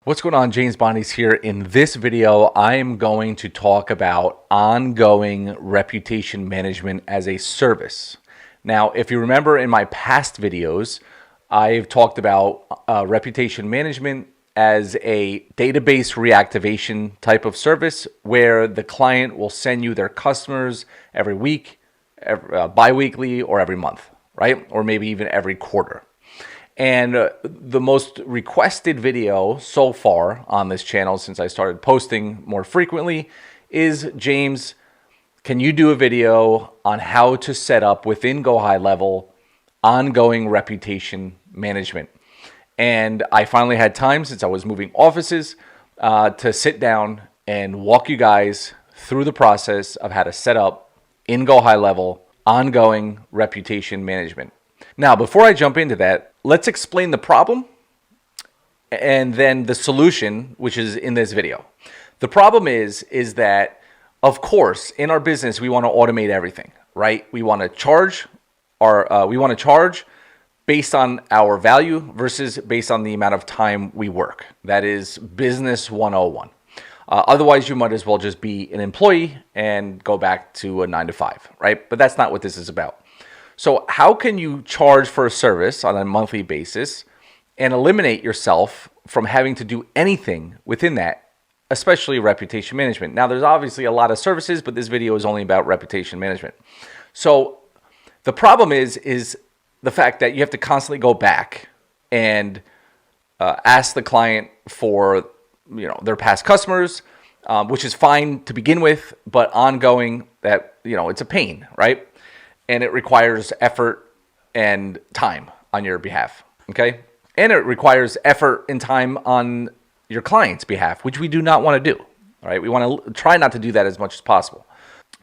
What's going on? James Bondi's here. In this video, I am going to talk about ongoing reputation management as a service. Now, if you remember in my past videos, I've talked about reputation management as a database reactivation type of service where the client will send you their customers every week, bi-weekly, or every month, right? Or maybe even every quarter. And the most requested video so far on this channel since I started posting more frequently is, James, can you do a video on how to set up within GoHighLevel ongoing reputation management? And I finally had time, since I was moving offices, to sit down and walk you guys through the process of how to set up in GoHighLevel ongoing reputation management. Now, before I jump into that, let's explain the problem and then the solution, which is in this video. The problem is that, of course, in our business, we want to automate everything, right? We want to charge based on our value versus based on the amount of time we work. That is business 101. Otherwise, you might as well just be an employee and go back to a 9-to-5, right? But that's not what this is about. So how can you charge for a service on a monthly basis and eliminate yourself from having to do anything within that, especially reputation management? Now, there's obviously a lot of services, but this video is only about reputation management. So the problem is the fact that you have to constantly go back and ask the client for their past customers, which is fine to begin with, but ongoing, that it's a pain, right? And it requires effort and time on your behalf, okay? And it requires effort and time on your client's behalf, which we do not want to do, all right? We want to try not to do that as much as possible.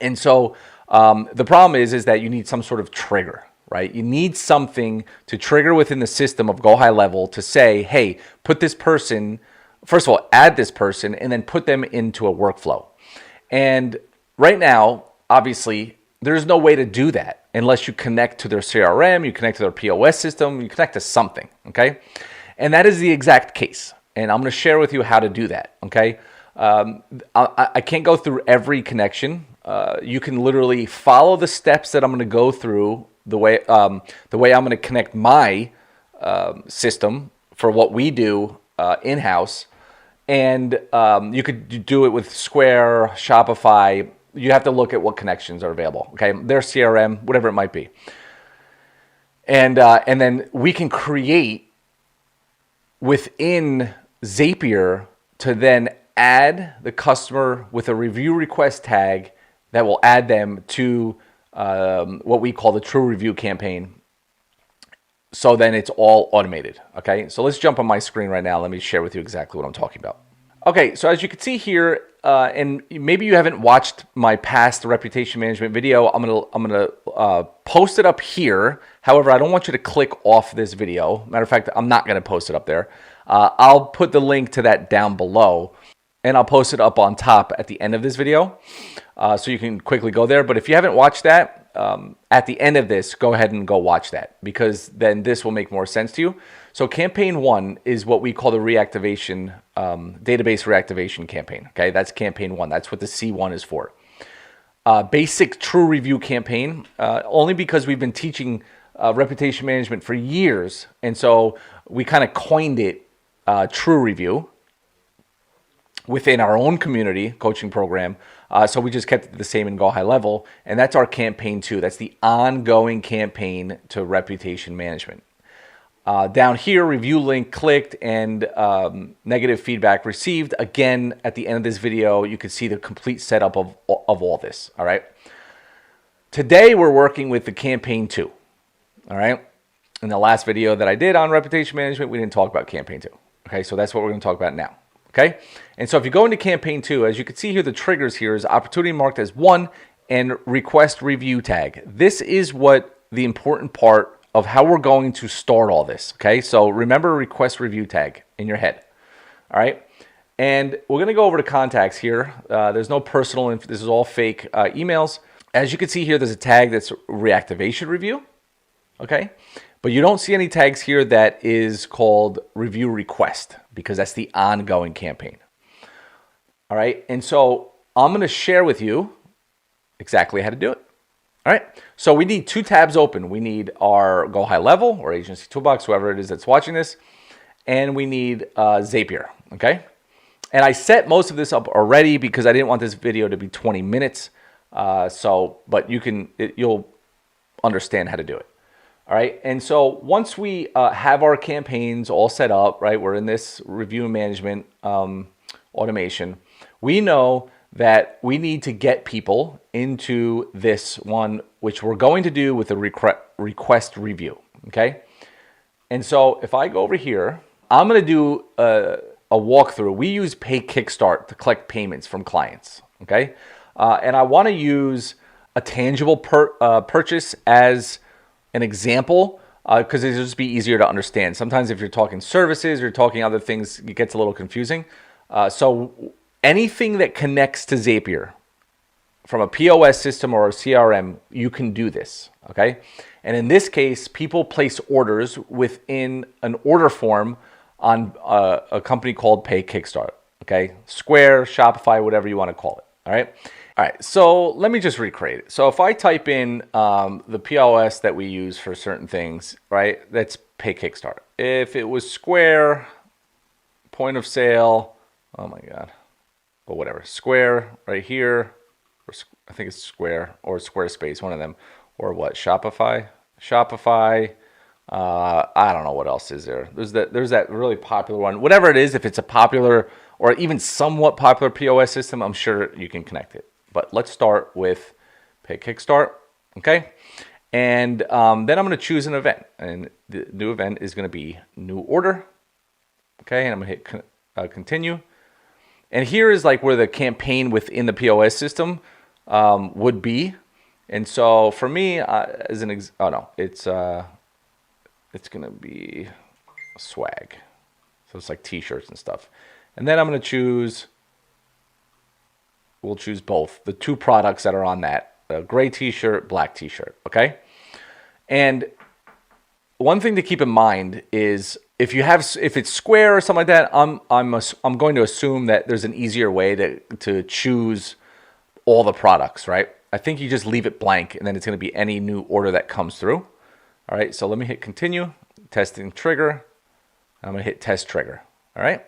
And so the problem is that you need some sort of trigger, right? You need something to trigger within the system of GoHighLevel to say, hey, put this person, first of all, add this person, and then put them into a workflow. And right now, obviously, there's no way to do that unless you connect to their CRM, you connect to their POS system, you connect to something, okay? And that is the exact case. And I'm going to share with you how to do that, okay? I can't go through every connection. You can literally follow the steps that I'm going to go through the way I'm going to connect my system for what we do in-house. And you could do it with Square, Shopify. You have to look at what connections are available, okay? Their CRM, whatever it might be. And then we can create within Zapier to then add the customer with a review request tag that will add them to what we call the True Review campaign. So then it's all automated, okay? So let's jump on my screen right now. Let me share with you exactly what I'm talking about. Okay, so as you can see here, and maybe you haven't watched my past reputation management video, I'm gonna post it up here. However, I don't want you to click off this video. Matter of fact, I'm not gonna post it up there. I'll put the link to that down below, and I'll post it up on top at the end of this video, so you can quickly go there. But if you haven't watched that, at the end of this, go ahead and go watch that, because then this will make more sense to you. So campaign 1 is what we call the reactivation, database reactivation campaign. Okay, that's campaign 1. That's what the C1 is for. Basic True Review campaign, only because we've been teaching reputation management for years. And so we kind of coined it True Review within our own community coaching program. So we just kept it the same in GoHighLevel. And that's our campaign 2. That's the ongoing campaign to reputation management. Down here, review link clicked and negative feedback received. Again, at the end of this video, you can see the complete setup of all this, all right? Today, we're working with the campaign 2, all right? In the last video that I did on reputation management, we didn't talk about campaign 2, okay? So that's what we're gonna talk about now, okay? And so if you go into campaign 2, as you can see here, the triggers here is opportunity marked as 1 and request review tag. This is what the important part of how we're going to start all this, okay? So remember request review tag in your head, all right? And we're gonna go over to contacts here. There's no personal, this is all fake emails. As you can see here, there's a tag that's reactivation review, okay? But you don't see any tags here that is called review request because that's the ongoing campaign. All right. And so I'm going to share with you exactly how to do it. All right. So we need two tabs open. We need our GoHighLevel or Agency Toolbox, whoever it is that's watching this, and we need Zapier. Okay. And I set most of this up already because I didn't want this video to be 20 minutes. But you'll understand how to do it. All right. And so once we have our campaigns all set up, right, we're in this review management automation. We know that we need to get people into this one, which we're going to do with a request review. Okay. And so if I go over here, I'm going to do a walkthrough. We use Pay Kickstart to collect payments from clients. Okay. And I want to use a tangible purchase as an example because it'll just be easier to understand. Sometimes if you're talking services, you're talking other things, it gets a little confusing. So anything that connects to Zapier from a POS system or a CRM, you can do this, okay? And in this case, people place orders within an order form on a company called Pay Kickstart, okay? Square, Shopify, whatever you want to call it, all right? All right, so let me just recreate it. So if I type in the POS that we use for certain things, right, that's Pay Kickstart. If it was Square, point of sale, oh my God, but whatever, Square right here, or I think it's Square or Squarespace, one of them, or what, Shopify? I don't know what else is there. There's that really popular one. Whatever it is, if it's a popular or even somewhat popular POS system, I'm sure you can connect it. But let's start with Pay Kickstart, okay? And then I'm going to choose an event, and the new event is going to be new order, okay? And I'm going to hit continue. And here is like where the campaign within the POS system would be. And so for me, it's going to be swag. So it's like t-shirts and stuff. And then I'm going to choose, we'll choose both, the two products that are on that, the gray t-shirt, black t-shirt, okay? And one thing to keep in mind is if it's Square or something like that, I'm going to assume that there's an easier way to choose all the products, right? I think you just leave it blank and then it's going to be any new order that comes through. All right, so let me hit continue, testing trigger. I'm going to hit test trigger. All right.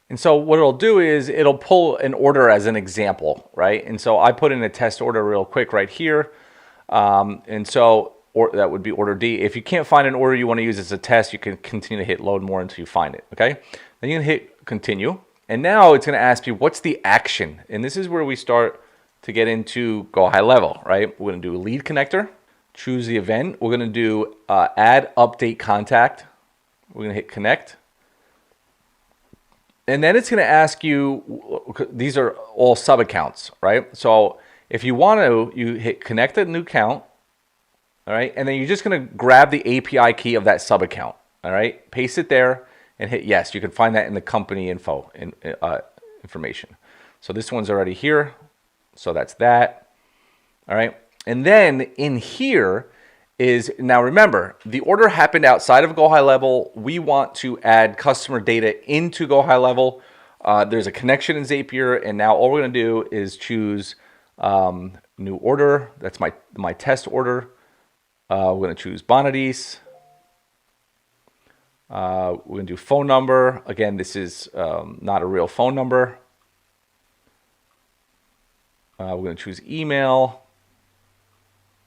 And so what it'll do is it'll pull an order as an example, right? And so I put in a test order real quick right here. And so that would be order D. If you can't find an order you want to use as a test, you can continue to hit load more until you find it, okay? Then you can hit continue. And now it's going to ask you, what's the action? And this is where we start to get into GoHighLevel, right? We're going to do a lead connector, choose the event. We're going to do add update contact. We're going to hit connect. And then it's going to ask you, these are all sub accounts, right? So if you want to, you hit connect a new account, all right? And then you're just going to grab the API key of that sub account, all right? Paste it there and hit yes. You can find that in the company info information. So this one's already here. So that's that, all right? And then in here is, now remember, the order happened outside of GoHighLevel. We want to add customer data into GoHighLevel. There's a connection in Zapier, and now all we're going to do is choose new order. That's my test order. We're going to choose Bonadis. We're going to do phone number. Again, this is not a real phone number. We're going to choose email.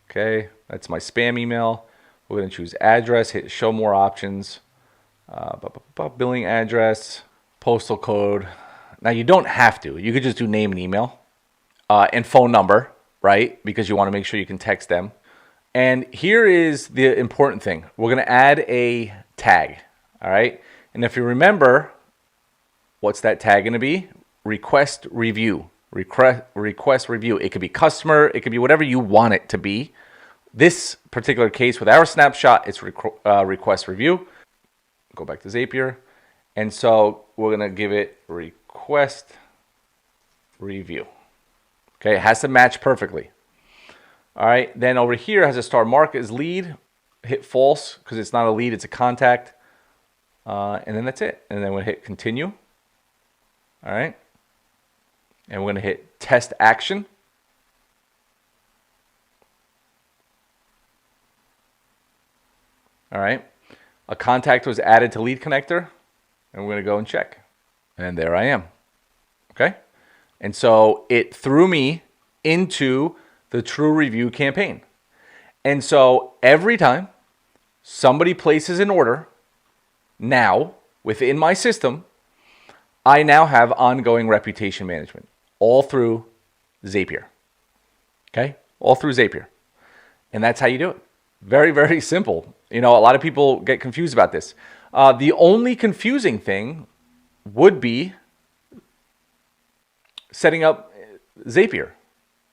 Okay, that's my spam email. We're going to choose address, hit show more options, billing address, postal code. Now you don't have to. You could just do name and email and phone number, right? Because you want to make sure you can text them. And here is the important thing. We're going to add a tag, all right? And if you remember, what's that tag going to be? Request review. Request review. It could be customer. It could be whatever you want it to be. This particular case with our snapshot, it's request review. Go back to Zapier. And so we're going to give it request review. Okay, it has to match perfectly. All right, then over here it has a star mark as lead. hit false because it's not a lead, it's a contact. And then that's it. And then we'll hit continue. All right. And we're going to hit test action. All right. A contact was added to lead connector, and we're going to go and check. And there I am. Okay. And so it threw me into the True Review campaign. And so every time somebody places an order now within my system, I now have ongoing reputation management all through Zapier. Okay? All through Zapier. And that's how you do it. Very, very simple. You know, a lot of people get confused about this. The only confusing thing would be setting up Zapier,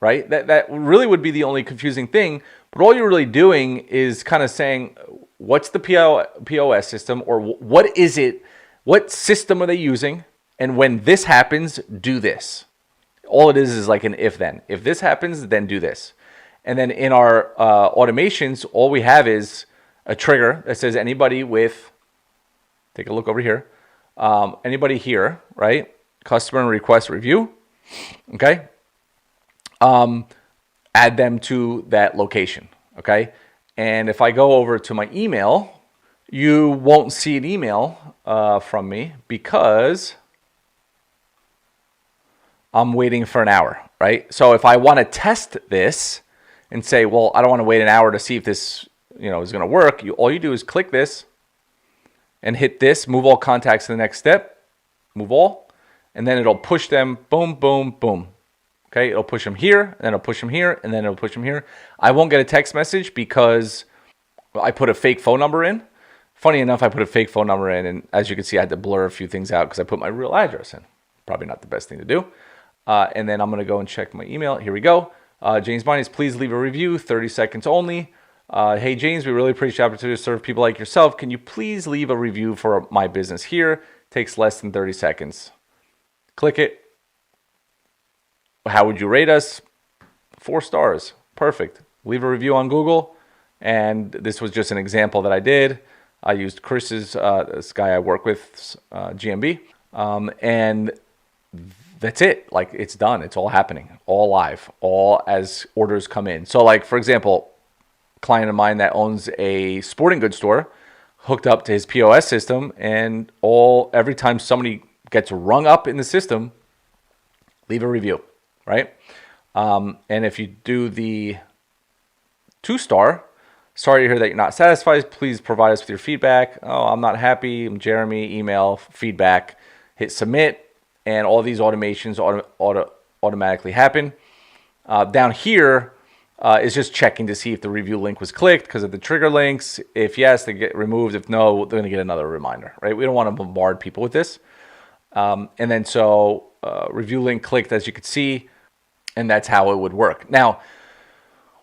right? That really would be the only confusing thing. But all you're really doing is kind of saying, what's the POS system, or what is it? What system are they using? And when this happens, do this. All it is like an if then. If this happens, then do this. And then in our automations, all we have is a trigger that says anybody with, take a look over here, anybody here, right? Customer and request review, okay? Add them to that location, okay? And if I go over to my email, you won't see an email from me because I'm waiting for an hour, right? So if I want to test this and say, well, I don't want to wait an hour to see if this, is going to work, all you do is click this and hit this, move all contacts to the next step, move all, and then it'll push them, boom, boom, boom. Okay, it'll push them here, and then it'll push them here, and then it'll push them here. I won't get a text message because I put a fake phone number in. Funny enough, I put a fake phone number in, and as you can see, I had to blur a few things out because I put my real address in. Probably not the best thing to do. And then I'm going to go and check my email. Here we go. James Minus, please leave a review, 30 seconds only. Hey, James, we really appreciate the opportunity to serve people like yourself. Can you please leave a review for my business here? Takes less than 30 seconds. Click it. How would you rate us? 4 stars. Perfect. Leave a review on Google. And this was just an example that I did. I used Chris's, this guy I work with, GMB. And that's it. Like, it's done. It's all happening. All live. All as orders come in. So, like, for example, a client of mine that owns a sporting goods store hooked up to his POS system, and every time somebody gets rung up in the system, leave a review, right? And if you do the 2-star, sorry to hear that you're not satisfied. Please provide us with your feedback. Oh, I'm not happy. I'm Jeremy. Email, feedback, hit submit. And all these automations automatically happen. Down here is just checking to see if the review link was clicked because of the trigger links. If yes, they get removed. If no, they're going to get another reminder, right? We don't want to bombard people with this. And then so review link clicked, as you can see, and that's how it would work. Now,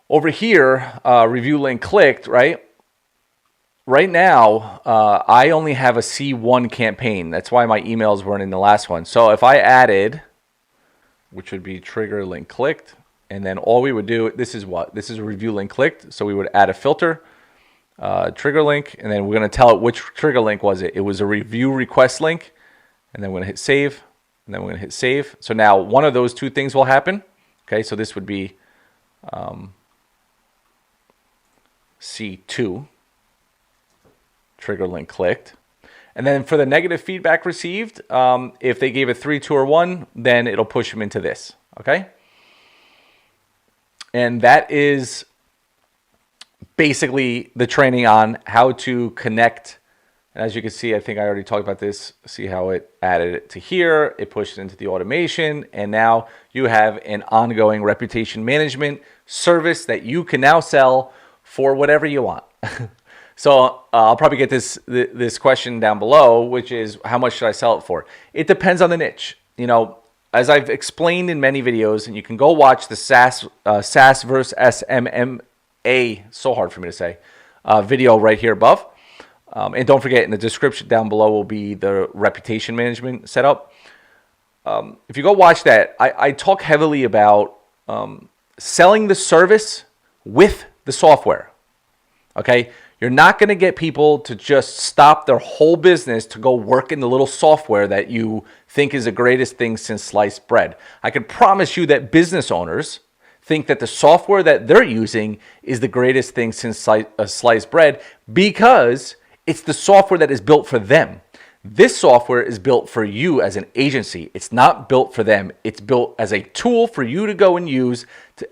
over here, review link clicked, right? Right now, I only have a C1 campaign. That's why my emails weren't in the last one. So if I added, which would be trigger link clicked, and then all we would do, this is what? This is a review link clicked. So we would add a filter, trigger link, and then we're going to tell it which trigger link was it. It was a review request link, and then we're going to hit save, and then we're going to hit save. So now one of those two things will happen. Okay, so this would be C2. Trigger link clicked. And then for the negative feedback received, if they gave a 3, 2, or 1, then it'll push them into this. Okay? And that is basically the training on how to connect. And as you can see, I think I already talked about this. See how it added it to here. It pushed it into the automation. And now you have an ongoing reputation management service that you can now sell for whatever you want. So I'll probably get this question down below, which is how much should I sell it for? It depends on the niche. As I've explained in many videos, and you can go watch the SaaS versus SMMA, so hard for me to say, video right here above. And don't forget, in the description down below will be the reputation management setup. If you go watch that, I talk heavily about selling the service with the software. Okay, You're not going to get people to just stop their whole business to go work in the little software that you think is the greatest thing since sliced bread. I can promise you that business owners think that the software that they're using is the greatest thing since sliced bread because it's the software that is built for them. This software is built for you as an agency. It's not built for them. It's built as a tool for you to go and use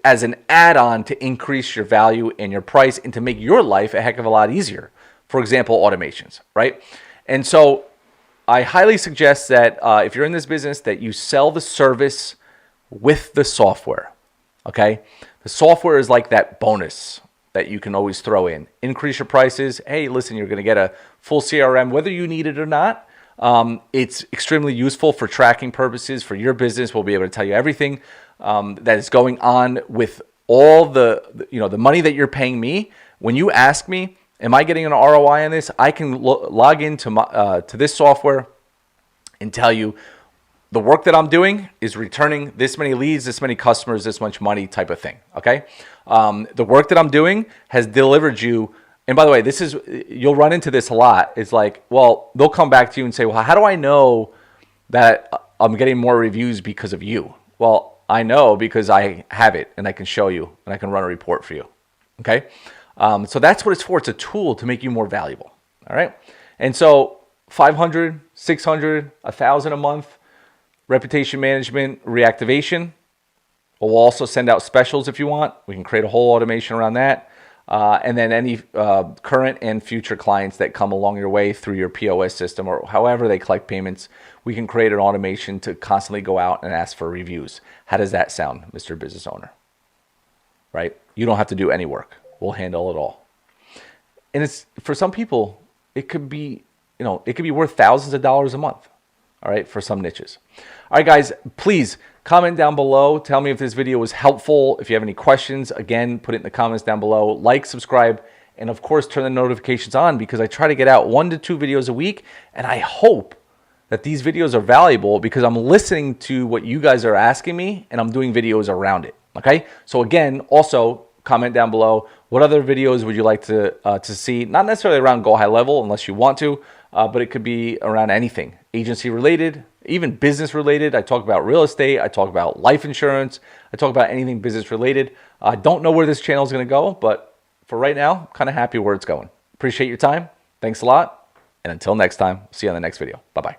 as an add-on to increase your value and your price and to make your life a heck of a lot easier. For example, automations, right? And so I highly suggest that if you're in this business that you sell the service with the software, okay? The software is like that bonus that you can always throw in. Increase your prices. Hey, listen, you're going to get a full CRM, whether you need it or not. It's extremely useful for tracking purposes for your business. We'll be able to tell you everything that is going on with all the money that you're paying me. When you ask me, am I getting an ROI on this? I can log into to this software and tell you the work that I'm doing is returning this many leads, this many customers, this much money type of thing, okay? The work that I'm doing has delivered you, and by the way, you'll run into this a lot. It's like, well, they'll come back to you and say, well, how do I know that I'm getting more reviews because of you? Well, I know because I have it, and I can show you, and I can run a report for you, okay? So that's what it's for. It's a tool to make you more valuable, all right? And so 500, 600, 1,000 a month, reputation management, reactivation. We'll also send out specials if you want. We can create a whole automation around that. And then any current and future clients that come along your way through your POS system or however they collect payments, we can create an automation to constantly go out and ask for reviews. How does that sound, Mr. Business Owner? Right? You don't have to do any work. We'll handle it all. And it's for some people, it could be worth thousands of dollars a month. All right, for some niches. All right, guys, please comment down below. Tell me if this video was helpful. If you have any questions, again, put it in the comments down below. Like, subscribe, and of course, turn the notifications on because I try to get out 1 to 2 videos a week. And I hope that these videos are valuable because I'm listening to what you guys are asking me and I'm doing videos around it. Okay, so again, also comment down below. What other videos would you like to see? Not necessarily around GoHighLevel unless you want to, but it could be around anything. Agency related, even business related. I talk about real estate. I talk about life insurance. I talk about anything business related. I don't know where this channel is going to go, but for right now, I'm kind of happy where it's going. Appreciate your time. Thanks a lot. And until next time, see you on the next video. Bye-bye.